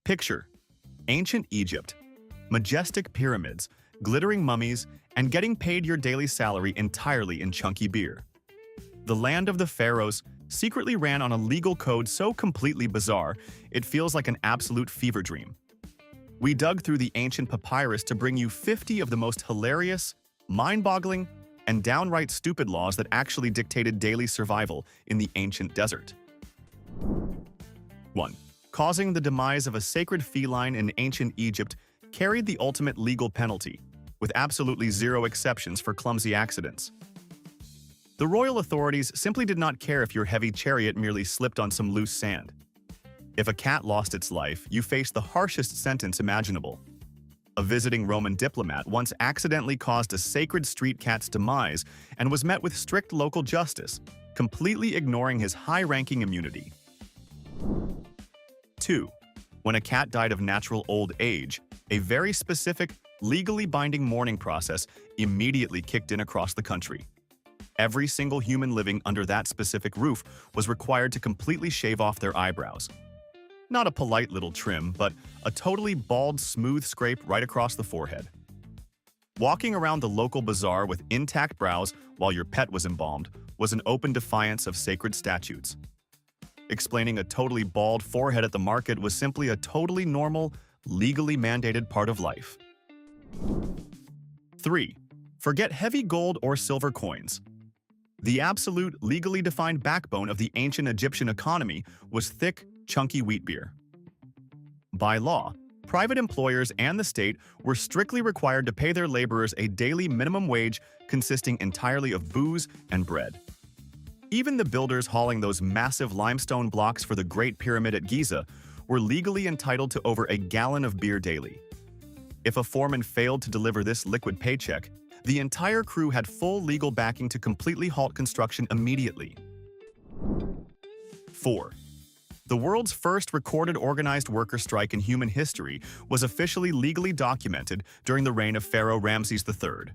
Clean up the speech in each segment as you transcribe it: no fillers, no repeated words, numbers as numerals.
Picture ancient Egypt, majestic pyramids, glittering mummies, and getting paid your daily salary entirely in chunky beer. The land of the pharaohs secretly ran on a legal code so completely bizarre, it feels like an absolute fever dream. We dug through the ancient papyrus to bring you 50 of the most hilarious, mind-boggling, and downright stupid laws that actually dictated daily survival in the ancient desert. 1. Causing the demise of a sacred feline in ancient Egypt carried the ultimate legal penalty, with absolutely zero exceptions for clumsy accidents. The royal authorities simply did not care if your heavy chariot merely slipped on some loose sand. If a cat lost its life, you faced the harshest sentence imaginable. A visiting Roman diplomat once accidentally caused a sacred street cat's demise and was met with strict local justice, completely ignoring his high-ranking immunity. 2. When a cat died of natural old age, a very specific, legally binding mourning process immediately kicked in across the country. Every single human living under that specific roof was required to completely shave off their eyebrows. Not a polite little trim, but a totally bald, smooth scrape right across the forehead. Walking around the local bazaar with intact brows while your pet was embalmed was an open defiance of sacred statutes. Explaining a totally bald forehead at the market was simply a totally normal, legally mandated part of life. 3. Forget heavy gold or silver coins. The absolute, legally defined backbone of the ancient Egyptian economy was thick, chunky wheat beer. By law, private employers and the state were strictly required to pay their laborers a daily minimum wage consisting entirely of booze and bread. Even the builders hauling those massive limestone blocks for the Great Pyramid at Giza were legally entitled to over a gallon of beer daily. If a foreman failed to deliver this liquid paycheck, the entire crew had full legal backing to completely halt construction immediately. 4. The world's first recorded organized worker strike in human history was officially legally documented during the reign of Pharaoh Ramses III.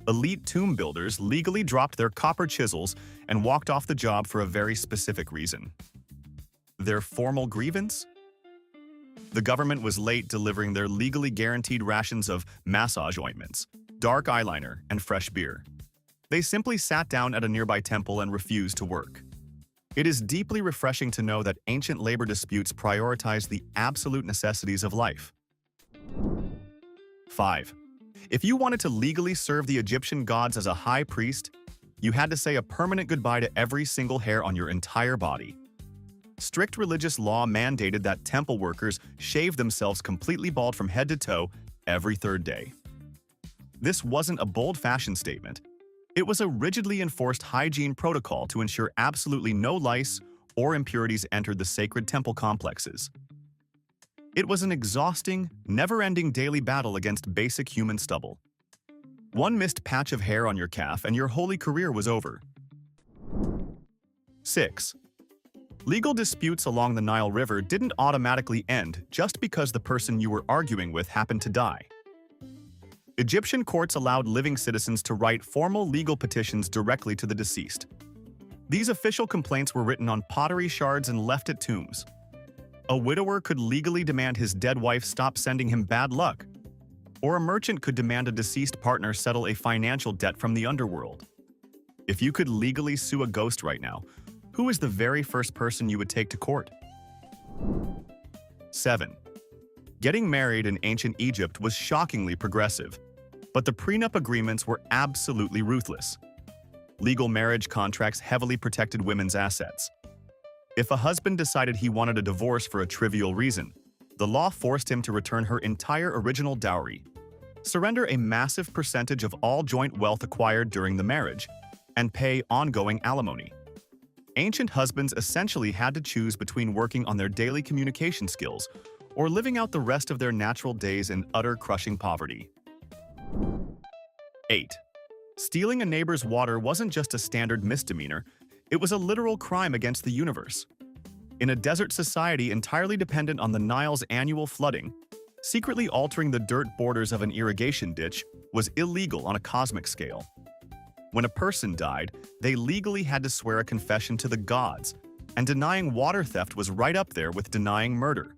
Elite tomb builders legally dropped their copper chisels and walked off the job for a very specific reason. Their formal grievance? The government was late delivering their legally guaranteed rations of massage ointments, dark eyeliner, and fresh beer. They simply sat down at a nearby temple and refused to work. It is deeply refreshing to know that ancient labor disputes prioritized the absolute necessities of life. 5. If you wanted to legally serve the Egyptian gods as a high priest, you had to say a permanent goodbye to every single hair on your entire body. Strict religious law mandated that temple workers shave themselves completely bald from head to toe every third day. This wasn't a bold fashion statement. It was a rigidly enforced hygiene protocol to ensure absolutely no lice or impurities entered the sacred temple complexes. It was an exhausting, never-ending daily battle against basic human stubble. One missed patch of hair on your calf and your holy career was over. 6. Legal disputes along the Nile River didn't automatically end just because the person you were arguing with happened to die. Egyptian courts allowed living citizens to write formal legal petitions directly to the deceased. These official complaints were written on pottery shards and left at tombs. A widower could legally demand his dead wife stop sending him bad luck, or a merchant could demand a deceased partner settle a financial debt from the underworld. If you could legally sue a ghost right now, who is the very first person you would take to court? 7. Getting married in ancient Egypt was shockingly progressive, but the prenup agreements were absolutely ruthless. Legal marriage contracts heavily protected women's assets. If a husband decided he wanted a divorce for a trivial reason, the law forced him to return her entire original dowry, surrender a massive percentage of all joint wealth acquired during the marriage, and pay ongoing alimony. Ancient husbands essentially had to choose between working on their daily communication skills or living out the rest of their natural days in utter crushing poverty. 8. Stealing a neighbor's water wasn't just a standard misdemeanor, it was a literal crime against the universe. In a desert society entirely dependent on the Nile's annual flooding, secretly altering the dirt borders of an irrigation ditch was illegal on a cosmic scale. When a person died, they legally had to swear a confession to the gods, and denying water theft was right up there with denying murder.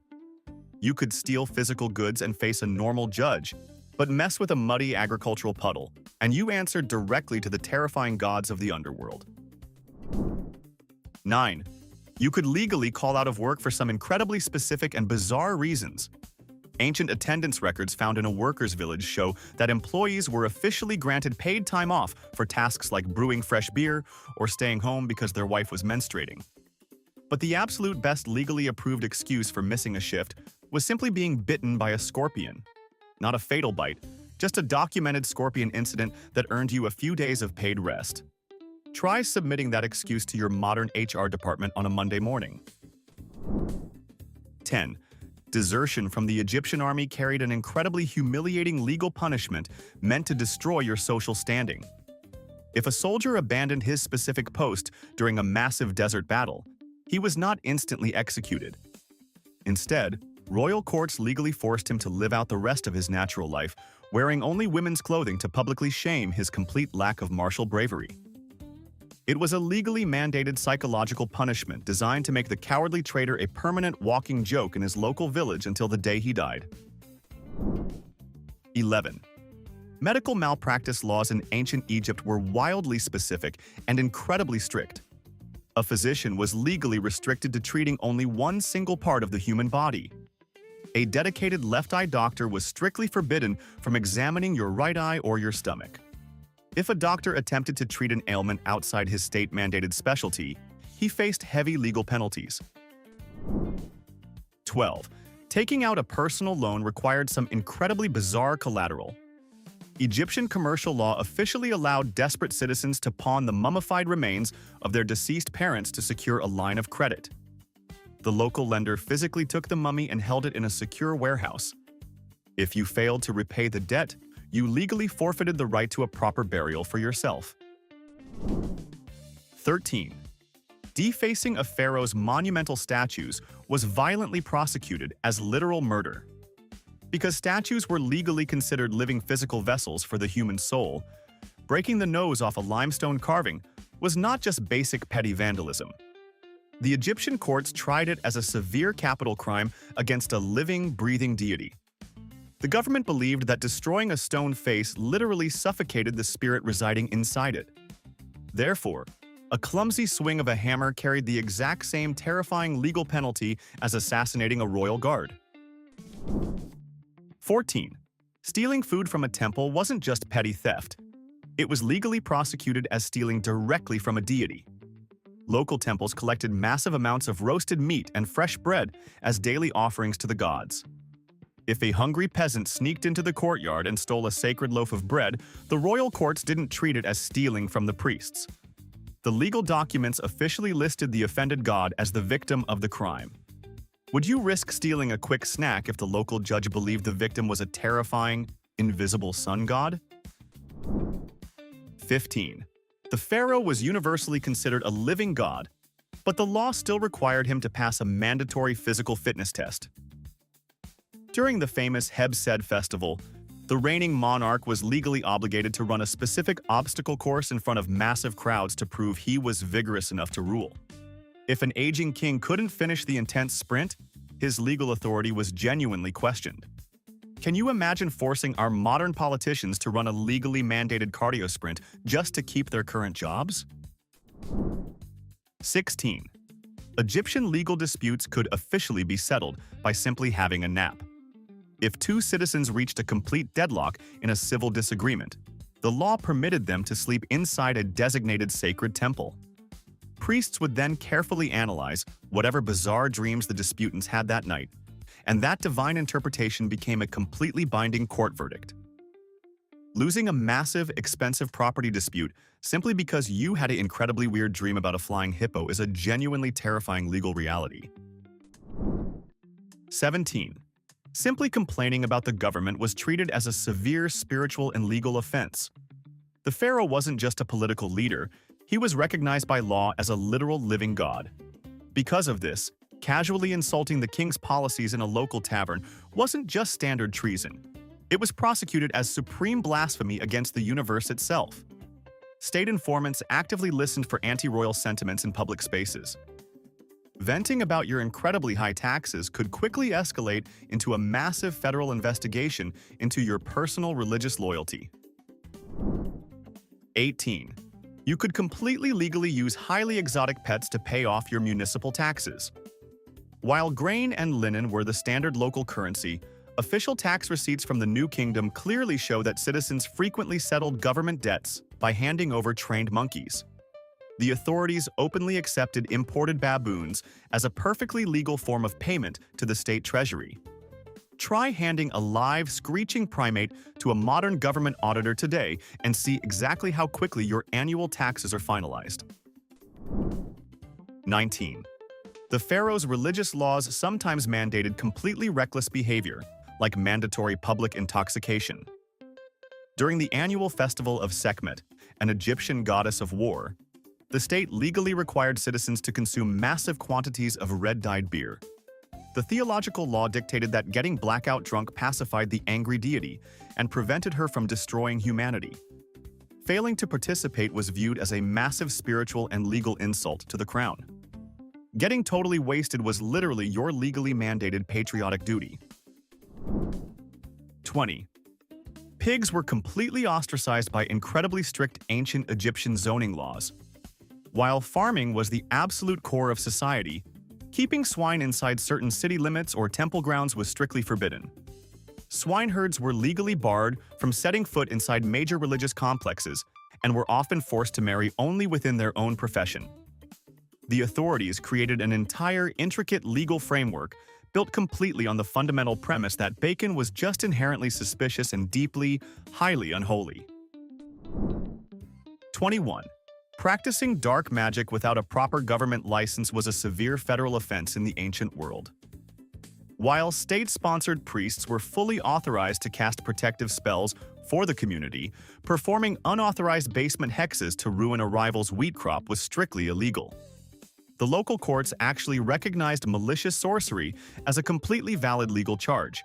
You could steal physical goods and face a normal judge, but mess with a muddy agricultural puddle, and you answered directly to the terrifying gods of the underworld. 9. You could legally call out of work for some incredibly specific and bizarre reasons. Ancient attendance records found in a workers' village show that employees were officially granted paid time off for tasks like brewing fresh beer or staying home because their wife was menstruating. But the absolute best legally approved excuse for missing a shift was simply being bitten by a scorpion. Not a fatal bite, just a documented scorpion incident that earned you a few days of paid rest. Try submitting that excuse to your modern HR department on a Monday morning. 10. Desertion from the Egyptian army carried an incredibly humiliating legal punishment meant to destroy your social standing. If a soldier abandoned his specific post during a massive desert battle, he was not instantly executed. Instead, royal courts legally forced him to live out the rest of his natural life, wearing only women's clothing to publicly shame his complete lack of martial bravery. It was a legally mandated psychological punishment designed to make the cowardly traitor a permanent walking joke in his local village until the day he died. 11. Medical malpractice laws in ancient Egypt were wildly specific and incredibly strict. A physician was legally restricted to treating only one single part of the human body. A dedicated left-eye doctor was strictly forbidden from examining your right eye or your stomach. If a doctor attempted to treat an ailment outside his state-mandated specialty, he faced heavy legal penalties. 12. Taking out a personal loan required some incredibly bizarre collateral. Egyptian commercial law officially allowed desperate citizens to pawn the mummified remains of their deceased parents to secure a line of credit. The local lender physically took the mummy and held it in a secure warehouse. If you failed to repay the debt, you legally forfeited the right to a proper burial for yourself. 13. Defacing of Pharaoh's monumental statues was violently prosecuted as literal murder. Because statues were legally considered living physical vessels for the human soul, breaking the nose off a limestone carving was not just basic petty vandalism. The Egyptian courts tried it as a severe capital crime against a living, breathing deity. The government believed that destroying a stone face literally suffocated the spirit residing inside it. Therefore, a clumsy swing of a hammer carried the exact same terrifying legal penalty as assassinating a royal guard. 14. Stealing food from a temple wasn't just petty theft. It was legally prosecuted as stealing directly from a deity. Local temples collected massive amounts of roasted meat and fresh bread as daily offerings to the gods. If a hungry peasant sneaked into the courtyard and stole a sacred loaf of bread, the royal courts didn't treat it as stealing from the priests. The legal documents officially listed the offended god as the victim of the crime. Would you risk stealing a quick snack if the local judge believed the victim was a terrifying, invisible sun god? 15. The pharaoh was universally considered a living god, but the law still required him to pass a mandatory physical fitness test. During the famous Heb-Sed festival, the reigning monarch was legally obligated to run a specific obstacle course in front of massive crowds to prove he was vigorous enough to rule. If an aging king couldn't finish the intense sprint, his legal authority was genuinely questioned. Can you imagine forcing our modern politicians to run a legally mandated cardio sprint just to keep their current jobs? 16. Egyptian legal disputes could officially be settled by simply having a nap. If two citizens reached a complete deadlock in a civil disagreement, the law permitted them to sleep inside a designated sacred temple. Priests would then carefully analyze whatever bizarre dreams the disputants had that night, and that divine interpretation became a completely binding court verdict. Losing a massive, expensive property dispute simply because you had an incredibly weird dream about a flying hippo is a genuinely terrifying legal reality. 17. Simply complaining about the government was treated as a severe spiritual and legal offense. The pharaoh wasn't just a political leader, he was recognized by law as a literal living god. Because of this, casually insulting the king's policies in a local tavern wasn't just standard treason. It was prosecuted as supreme blasphemy against the universe itself. State informants actively listened for anti-royal sentiments in public spaces. Venting about your incredibly high taxes could quickly escalate into a massive federal investigation into your personal religious loyalty. 18. You could completely legally use highly exotic pets to pay off your municipal taxes. While grain and linen were the standard local currency, official tax receipts from the New Kingdom clearly show that citizens frequently settled government debts by handing over trained monkeys. The authorities openly accepted imported baboons as a perfectly legal form of payment to the state treasury. Try handing a live, screeching primate to a modern government auditor today and see exactly how quickly your annual taxes are finalized. 19. The Pharaoh's religious laws sometimes mandated completely reckless behavior, like mandatory public intoxication. During the annual festival of Sekhmet, an Egyptian goddess of war, the state legally required citizens to consume massive quantities of red-dyed beer. The theological law dictated that getting blackout drunk pacified the angry deity and prevented her from destroying humanity. Failing to participate was viewed as a massive spiritual and legal insult to the crown. Getting totally wasted was literally your legally mandated patriotic duty. 20. Pigs were completely ostracized by incredibly strict ancient Egyptian zoning laws. While farming was the absolute core of society, keeping swine inside certain city limits or temple grounds was strictly forbidden. Swineherds were legally barred from setting foot inside major religious complexes and were often forced to marry only within their own profession. The authorities created an entire intricate legal framework built completely on the fundamental premise that bacon was just inherently suspicious and deeply, highly unholy. 21. Practicing dark magic without a proper government license was a severe federal offense in the ancient world. While state-sponsored priests were fully authorized to cast protective spells for the community, performing unauthorized basement hexes to ruin a rival's wheat crop was strictly illegal. The local courts actually recognized malicious sorcery as a completely valid legal charge.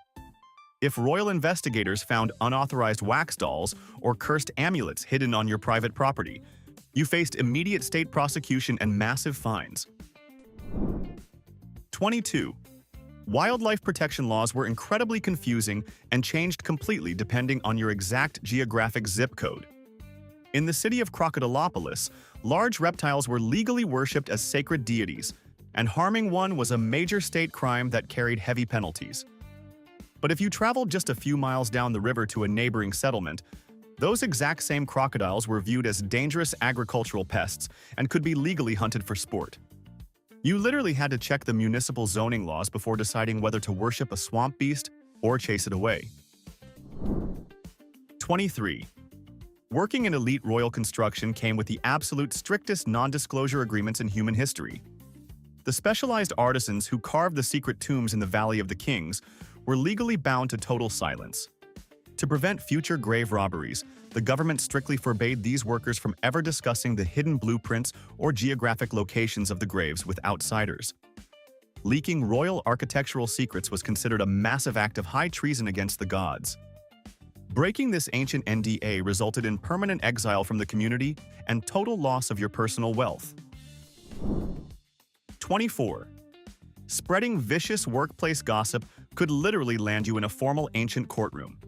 If royal investigators found unauthorized wax dolls or cursed amulets hidden on your private property, you faced immediate state prosecution and massive fines. 22. Wildlife protection laws were incredibly confusing and changed completely depending on your exact geographic zip code. In the city of Crocodilopolis, large reptiles were legally worshipped as sacred deities, and harming one was a major state crime that carried heavy penalties. But if you traveled just a few miles down the river to a neighboring settlement, those exact same crocodiles were viewed as dangerous agricultural pests and could be legally hunted for sport. You literally had to check the municipal zoning laws before deciding whether to worship a swamp beast or chase it away. 23. Working in elite royal construction came with the absolute strictest non-disclosure agreements in human history. The specialized artisans who carved the secret tombs in the Valley of the Kings were legally bound to total silence. To prevent future grave robberies, the government strictly forbade these workers from ever discussing the hidden blueprints or geographic locations of the graves with outsiders. Leaking royal architectural secrets was considered a massive act of high treason against the gods. Breaking this ancient NDA resulted in permanent exile from the community and total loss of your personal wealth. 24. Spreading vicious workplace gossip could literally land you in a formal ancient courtroom.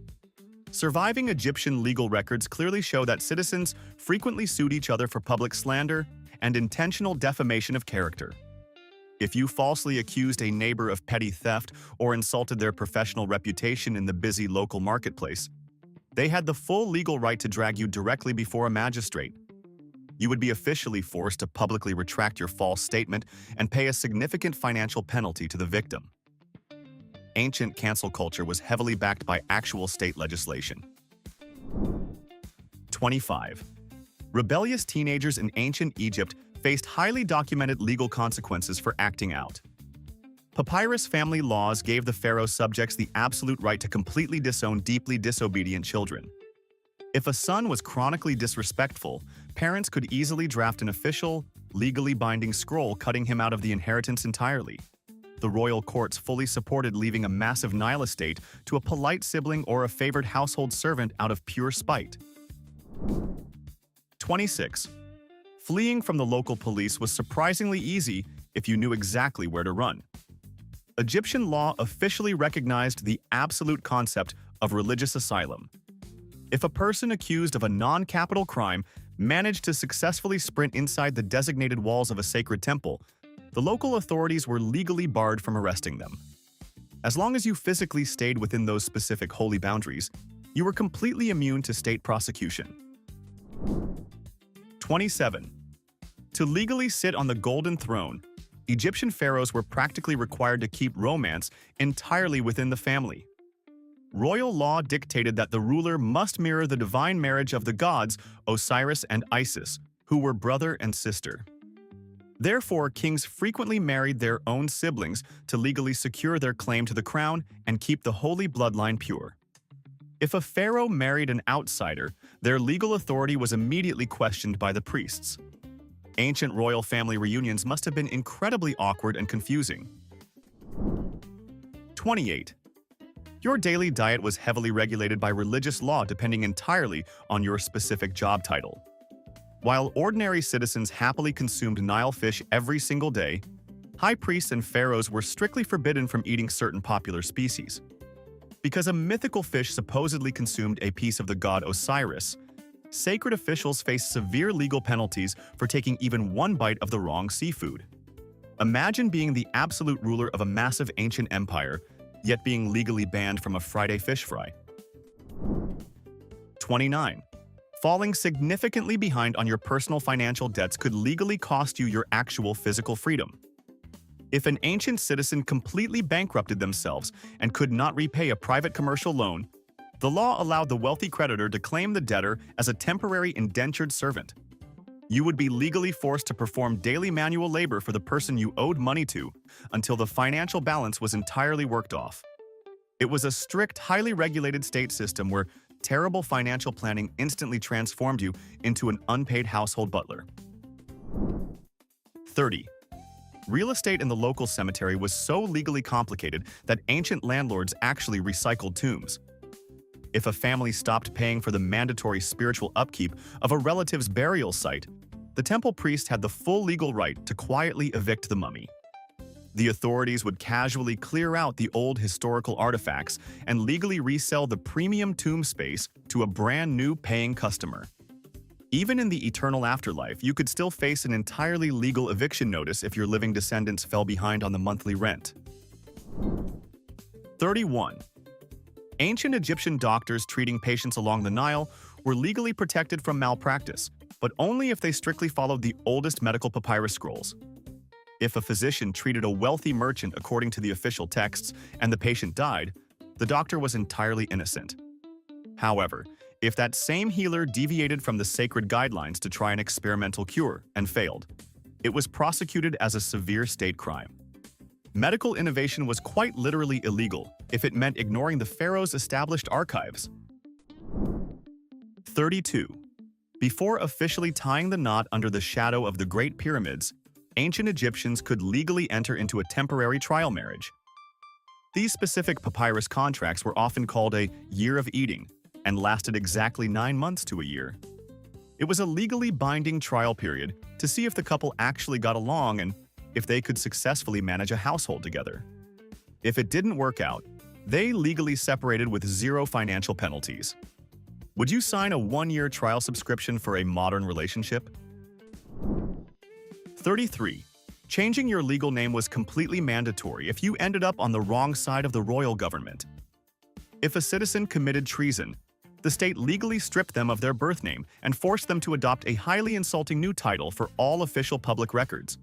Surviving Egyptian legal records clearly show that citizens frequently sued each other for public slander and intentional defamation of character. If you falsely accused a neighbor of petty theft or insulted their professional reputation in the busy local marketplace, they had the full legal right to drag you directly before a magistrate. You would be officially forced to publicly retract your false statement and pay a significant financial penalty to the victim. Ancient cancel culture was heavily backed by actual state legislation. 25. Rebellious teenagers in ancient Egypt faced highly documented legal consequences for acting out. Papyrus family laws gave the pharaoh's subjects the absolute right to completely disown deeply disobedient children. If a son was chronically disrespectful, parents could easily draft an official, legally binding scroll cutting him out of the inheritance entirely. The royal courts fully supported leaving a massive Nile estate to a polite sibling or a favored household servant out of pure spite. 26. Fleeing from the local police was surprisingly easy if you knew exactly where to run. Egyptian law officially recognized the absolute concept of religious asylum. If a person accused of a non-capital crime managed to successfully sprint inside the designated walls of a sacred temple, the local authorities were legally barred from arresting them. As long as you physically stayed within those specific holy boundaries, you were completely immune to state prosecution. 27. To legally sit on the golden throne, Egyptian pharaohs were practically required to keep romance entirely within the family. Royal law dictated that the ruler must mirror the divine marriage of the gods Osiris and Isis, who were brother and sister. Therefore, kings frequently married their own siblings to legally secure their claim to the crown and keep the holy bloodline pure. If a pharaoh married an outsider, their legal authority was immediately questioned by the priests. Ancient royal family reunions must have been incredibly awkward and confusing. 28. Your daily diet was heavily regulated by religious law depending entirely on your specific job title. While ordinary citizens happily consumed Nile fish every single day, high priests and pharaohs were strictly forbidden from eating certain popular species. Because a mythical fish supposedly consumed a piece of the god Osiris, sacred officials faced severe legal penalties for taking even one bite of the wrong seafood. Imagine being the absolute ruler of a massive ancient empire, yet being legally banned from a Friday fish fry. 29. Falling significantly behind on your personal financial debts could legally cost you your actual physical freedom. If an ancient citizen completely bankrupted themselves and could not repay a private commercial loan, the law allowed the wealthy creditor to claim the debtor as a temporary indentured servant. You would be legally forced to perform daily manual labor for the person you owed money to until the financial balance was entirely worked off. It was a strict, highly regulated state system where terrible financial planning instantly transformed you into an unpaid household butler. 30. Real estate in the local cemetery was so legally complicated that ancient landlords actually recycled tombs. If a family stopped paying for the mandatory spiritual upkeep of a relative's burial site, the temple priest had the full legal right to quietly evict the mummy. The authorities would casually clear out the old historical artifacts and legally resell the premium tomb space to a brand new paying customer. Even in the eternal afterlife, you could still face an entirely legal eviction notice if your living descendants fell behind on the monthly rent. 31. Ancient Egyptian doctors treating patients along the Nile were legally protected from malpractice, but only if they strictly followed the oldest medical papyrus scrolls. If a physician treated a wealthy merchant according to the official texts and the patient died, the doctor was entirely innocent. However, if that same healer deviated from the sacred guidelines to try an experimental cure and failed, it was prosecuted as a severe state crime. Medical innovation was quite literally illegal if it meant ignoring the pharaoh's established archives. 32. Before officially tying the knot under the shadow of the Great Pyramids, ancient Egyptians could legally enter into a temporary trial marriage. These specific papyrus contracts were often called a year of eating and lasted exactly 9 months to a year. It was a legally binding trial period to see if the couple actually got along and if they could successfully manage a household together. If it didn't work out, they legally separated with zero financial penalties. Would you sign a 1-year trial subscription for a modern relationship? 33. Changing your legal name was completely mandatory if you ended up on the wrong side of the royal government. If a citizen committed treason, the state legally stripped them of their birth name and forced them to adopt a highly insulting new title for all official public records.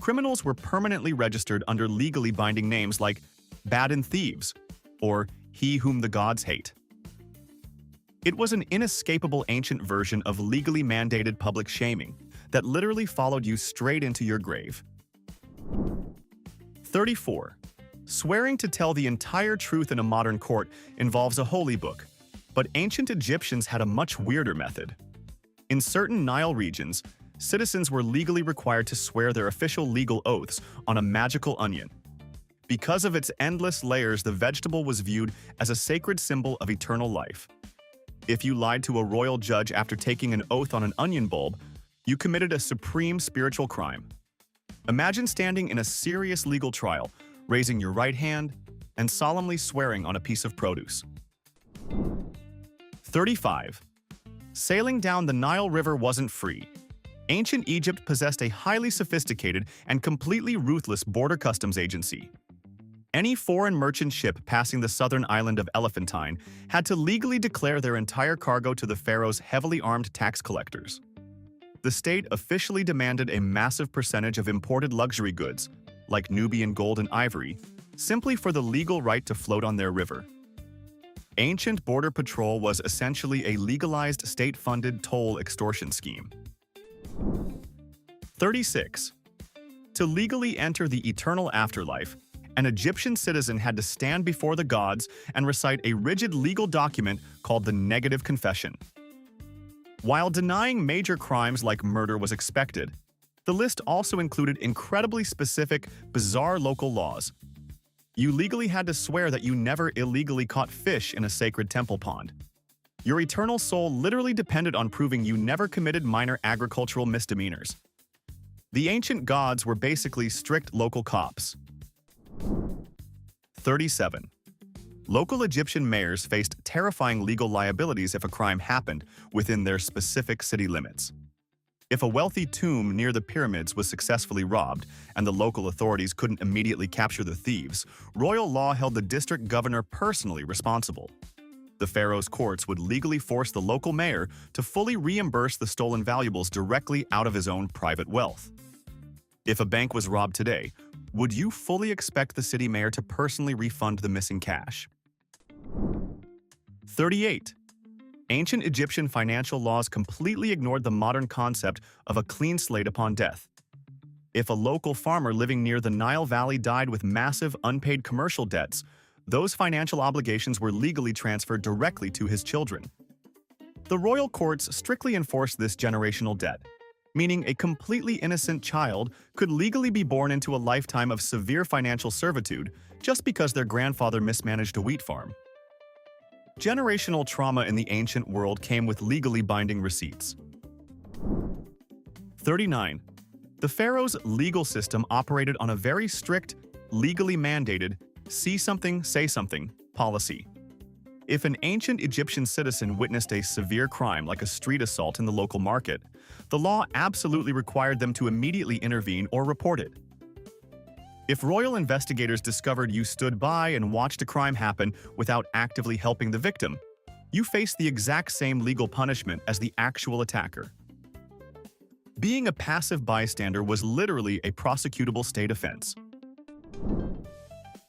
Criminals were permanently registered under legally binding names like Bad and Thieves or He Whom the Gods Hate. It was an inescapable ancient version of legally mandated public shaming that literally followed you straight into your grave. 34. Swearing to tell the entire truth in a modern court involves a holy book, but ancient Egyptians had a much weirder method. In certain Nile regions, citizens were legally required to swear their official legal oaths on a magical onion. Because of its endless layers, the vegetable was viewed as a sacred symbol of eternal life. If you lied to a royal judge after taking an oath on an onion bulb, you committed a supreme spiritual crime. Imagine standing in a serious legal trial, raising your right hand, and solemnly swearing on a piece of produce. 35. Sailing down the Nile River wasn't free. Ancient Egypt possessed a highly sophisticated and completely ruthless border customs agency. Any foreign merchant ship passing the southern island of Elephantine had to legally declare their entire cargo to the pharaoh's heavily armed tax collectors. The state officially demanded a massive percentage of imported luxury goods, like Nubian gold and ivory, simply for the legal right to float on their river. Ancient border patrol was essentially a legalized state-funded toll extortion scheme. 36. To legally enter the eternal afterlife, an Egyptian citizen had to stand before the gods and recite a rigid legal document called the negative confession. While denying major crimes like murder was expected, the list also included incredibly specific, bizarre local laws. You legally had to swear that you never illegally caught fish in a sacred temple pond. Your eternal soul literally depended on proving you never committed minor agricultural misdemeanors. The ancient gods were basically strict local cops. 37. Local Egyptian mayors faced terrifying legal liabilities if a crime happened within their specific city limits. If a wealthy tomb near the pyramids was successfully robbed and the local authorities couldn't immediately capture the thieves, royal law held the district governor personally responsible. The pharaoh's courts would legally force the local mayor to fully reimburse the stolen valuables directly out of his own private wealth. If a bank was robbed today, would you fully expect the city mayor to personally refund the missing cash? 38. Ancient Egyptian financial laws completely ignored the modern concept of a clean slate upon death. If a local farmer living near the Nile Valley died with massive unpaid commercial debts, those financial obligations were legally transferred directly to his children. The royal courts strictly enforced this generational debt, meaning a completely innocent child could legally be born into a lifetime of severe financial servitude just because their grandfather mismanaged a wheat farm. Generational trauma in the ancient world came with legally binding receipts. 39. The pharaoh's legal system operated on a very strict, legally mandated, see something, say something policy. If an ancient Egyptian citizen witnessed a severe crime like a street assault in the local market, the law absolutely required them to immediately intervene or report it. If royal investigators discovered you stood by and watched a crime happen without actively helping the victim, you faced the exact same legal punishment as the actual attacker. Being a passive bystander was literally a prosecutable state offense.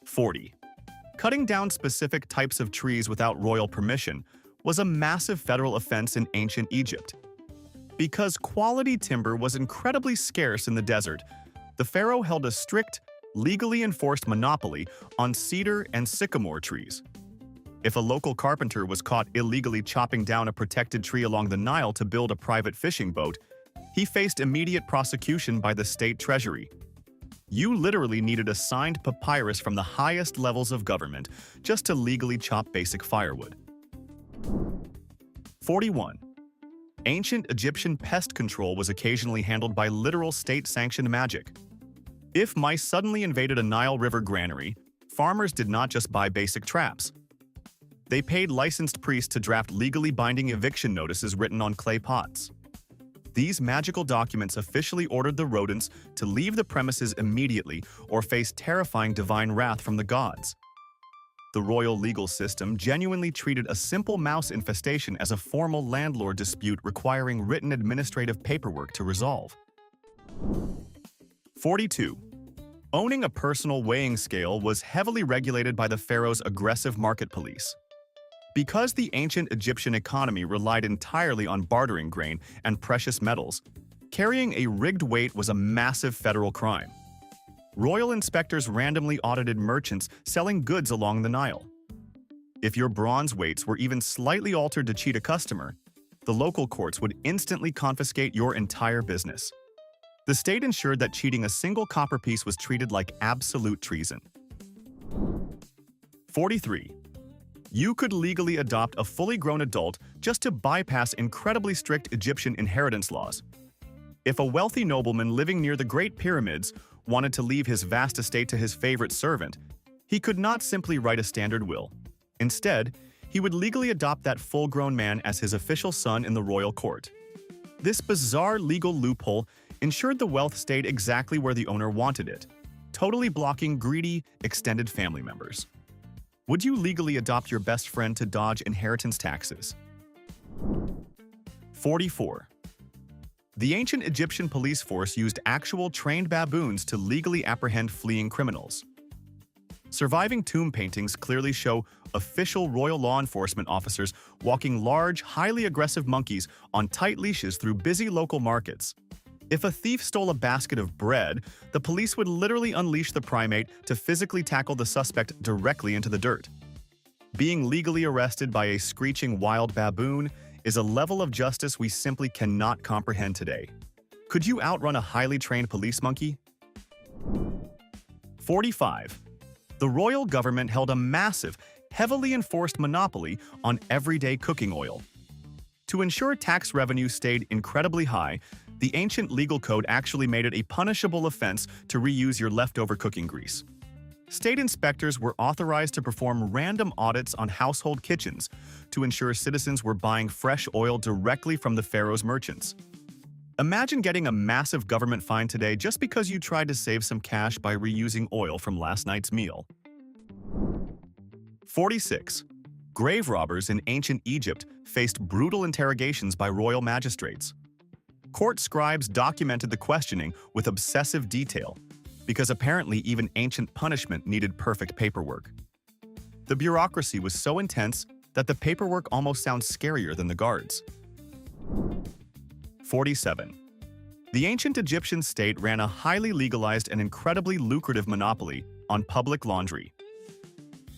40. Cutting down specific types of trees without royal permission was a massive federal offense in ancient Egypt. Because quality timber was incredibly scarce in the desert, the pharaoh held a strict, legally enforced monopoly on cedar and sycamore trees. If a local carpenter was caught illegally chopping down a protected tree along the Nile to build a private fishing boat, he faced immediate prosecution by the state treasury. You literally needed a signed papyrus from the highest levels of government just to legally chop basic firewood. 41. Ancient Egyptian pest control was occasionally handled by literal state-sanctioned magic. If mice suddenly invaded a Nile River granary, farmers did not just buy basic traps. They paid licensed priests to draft legally binding eviction notices written on clay pots. These magical documents officially ordered the rodents to leave the premises immediately or face terrifying divine wrath from the gods. The royal legal system genuinely treated a simple mouse infestation as a formal landlord dispute requiring written administrative paperwork to resolve. 42. Owning a personal weighing scale was heavily regulated by the pharaoh's aggressive market police. Because the ancient Egyptian economy relied entirely on bartering grain and precious metals, carrying a rigged weight was a massive federal crime. Royal inspectors randomly audited merchants selling goods along the Nile. If your bronze weights were even slightly altered to cheat a customer, the local courts would instantly confiscate your entire business. The state ensured that cheating a single copper piece was treated like absolute treason. 43. You could legally adopt a fully grown adult just to bypass incredibly strict Egyptian inheritance laws. If a wealthy nobleman living near the Great Pyramids wanted to leave his vast estate to his favorite servant, he could not simply write a standard will. Instead, he would legally adopt that full-grown man as his official son in the royal court. This bizarre legal loophole ensured the wealth stayed exactly where the owner wanted it, totally blocking greedy, extended family members. Would you legally adopt your best friend to dodge inheritance taxes? 44. The ancient Egyptian police force used actual trained baboons to legally apprehend fleeing criminals. Surviving tomb paintings clearly show official royal law enforcement officers walking large, highly aggressive monkeys on tight leashes through busy local markets. If a thief stole a basket of bread, the police would literally unleash the primate to physically tackle the suspect directly into the dirt. Being legally arrested by a screeching wild baboon is a level of justice we simply cannot comprehend today. Could you outrun a highly trained police monkey? 45. The royal government held a massive, heavily enforced monopoly on everyday cooking oil. To ensure tax revenue stayed incredibly high, the ancient legal code actually made it a punishable offense to reuse your leftover cooking grease. State inspectors were authorized to perform random audits on household kitchens to ensure citizens were buying fresh oil directly from the Pharaoh's merchants. Imagine getting a massive government fine today just because you tried to save some cash by reusing oil from last night's meal. 46. Grave robbers in ancient Egypt faced brutal interrogations by royal magistrates. Court scribes documented the questioning with obsessive detail, because apparently even ancient punishment needed perfect paperwork. The bureaucracy was so intense that the paperwork almost sounds scarier than the guards. 47. The ancient Egyptian state ran a highly legalized and incredibly lucrative monopoly on public laundry.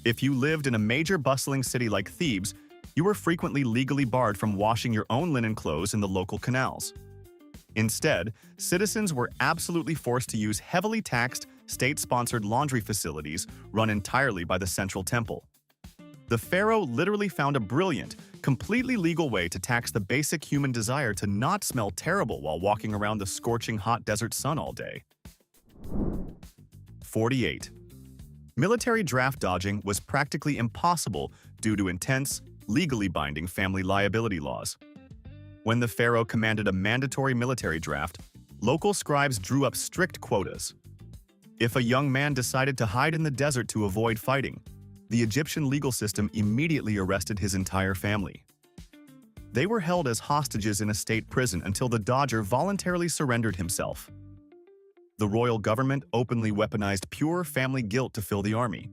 If you lived in a major bustling city like Thebes, you were frequently legally barred from washing your own linen clothes in the local canals. Instead, citizens were absolutely forced to use heavily taxed, state-sponsored laundry facilities run entirely by the central temple. The pharaoh literally found a brilliant, completely legal way to tax the basic human desire to not smell terrible while walking around the scorching hot desert sun all day. 48. Military draft dodging was practically impossible due to intense, legally binding family liability laws. When the pharaoh commanded a mandatory military draft, local scribes drew up strict quotas. If a young man decided to hide in the desert to avoid fighting, the Egyptian legal system immediately arrested his entire family. They were held as hostages in a state prison until the dodger voluntarily surrendered himself. The royal government openly weaponized pure family guilt to fill the army.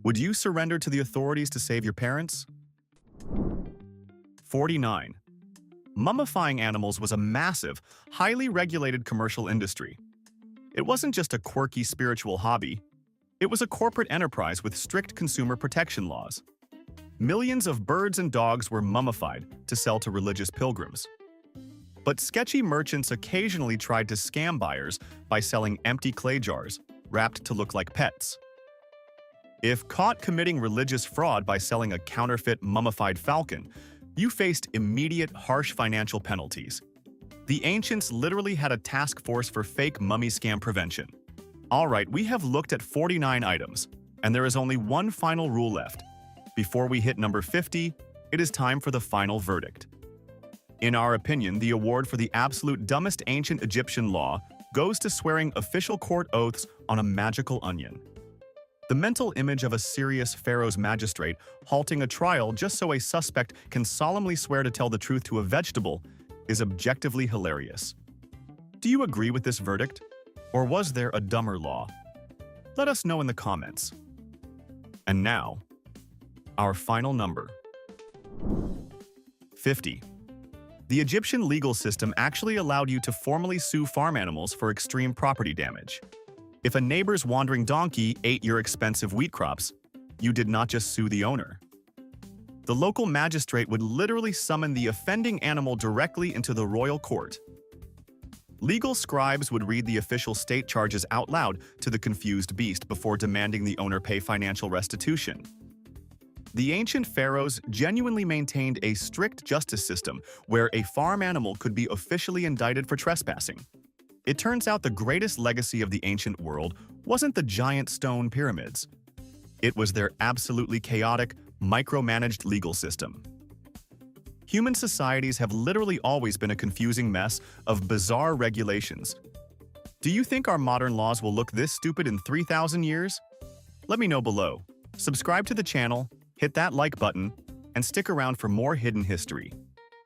Would you surrender to the authorities to save your parents? 49. Mummifying animals was a massive, highly regulated commercial industry. It wasn't just a quirky spiritual hobby. It was a corporate enterprise with strict consumer protection laws. Millions of birds and dogs were mummified to sell to religious pilgrims. But sketchy merchants occasionally tried to scam buyers by selling empty clay jars, wrapped to look like pets. If caught committing religious fraud by selling a counterfeit mummified falcon, you faced immediate, harsh financial penalties. The ancients literally had a task force for fake mummy scam prevention. Alright, we have looked at 49 items, and there is only one final rule left. Before we hit number 50, it is time for the final verdict. In our opinion, the award for the absolute dumbest ancient Egyptian law goes to swearing official court oaths on a magical onion. The mental image of a serious pharaoh's magistrate halting a trial just so a suspect can solemnly swear to tell the truth to a vegetable is objectively hilarious. Do you agree with this verdict? Or was there a dumber law? Let us know in the comments. And now, our final number. 50. The Egyptian legal system actually allowed you to formally sue farm animals for extreme property damage. If a neighbor's wandering donkey ate your expensive wheat crops, you did not just sue the owner. The local magistrate would literally summon the offending animal directly into the royal court. Legal scribes would read the official state charges out loud to the confused beast before demanding the owner pay financial restitution. The ancient pharaohs genuinely maintained a strict justice system where a farm animal could be officially indicted for trespassing. It turns out the greatest legacy of the ancient world wasn't the giant stone pyramids. It was their absolutely chaotic, micromanaged legal system. Human societies have literally always been a confusing mess of bizarre regulations. Do you think our modern laws will look this stupid in 3,000 years? Let me know below. Subscribe to the channel, hit that like button, and stick around for more hidden history.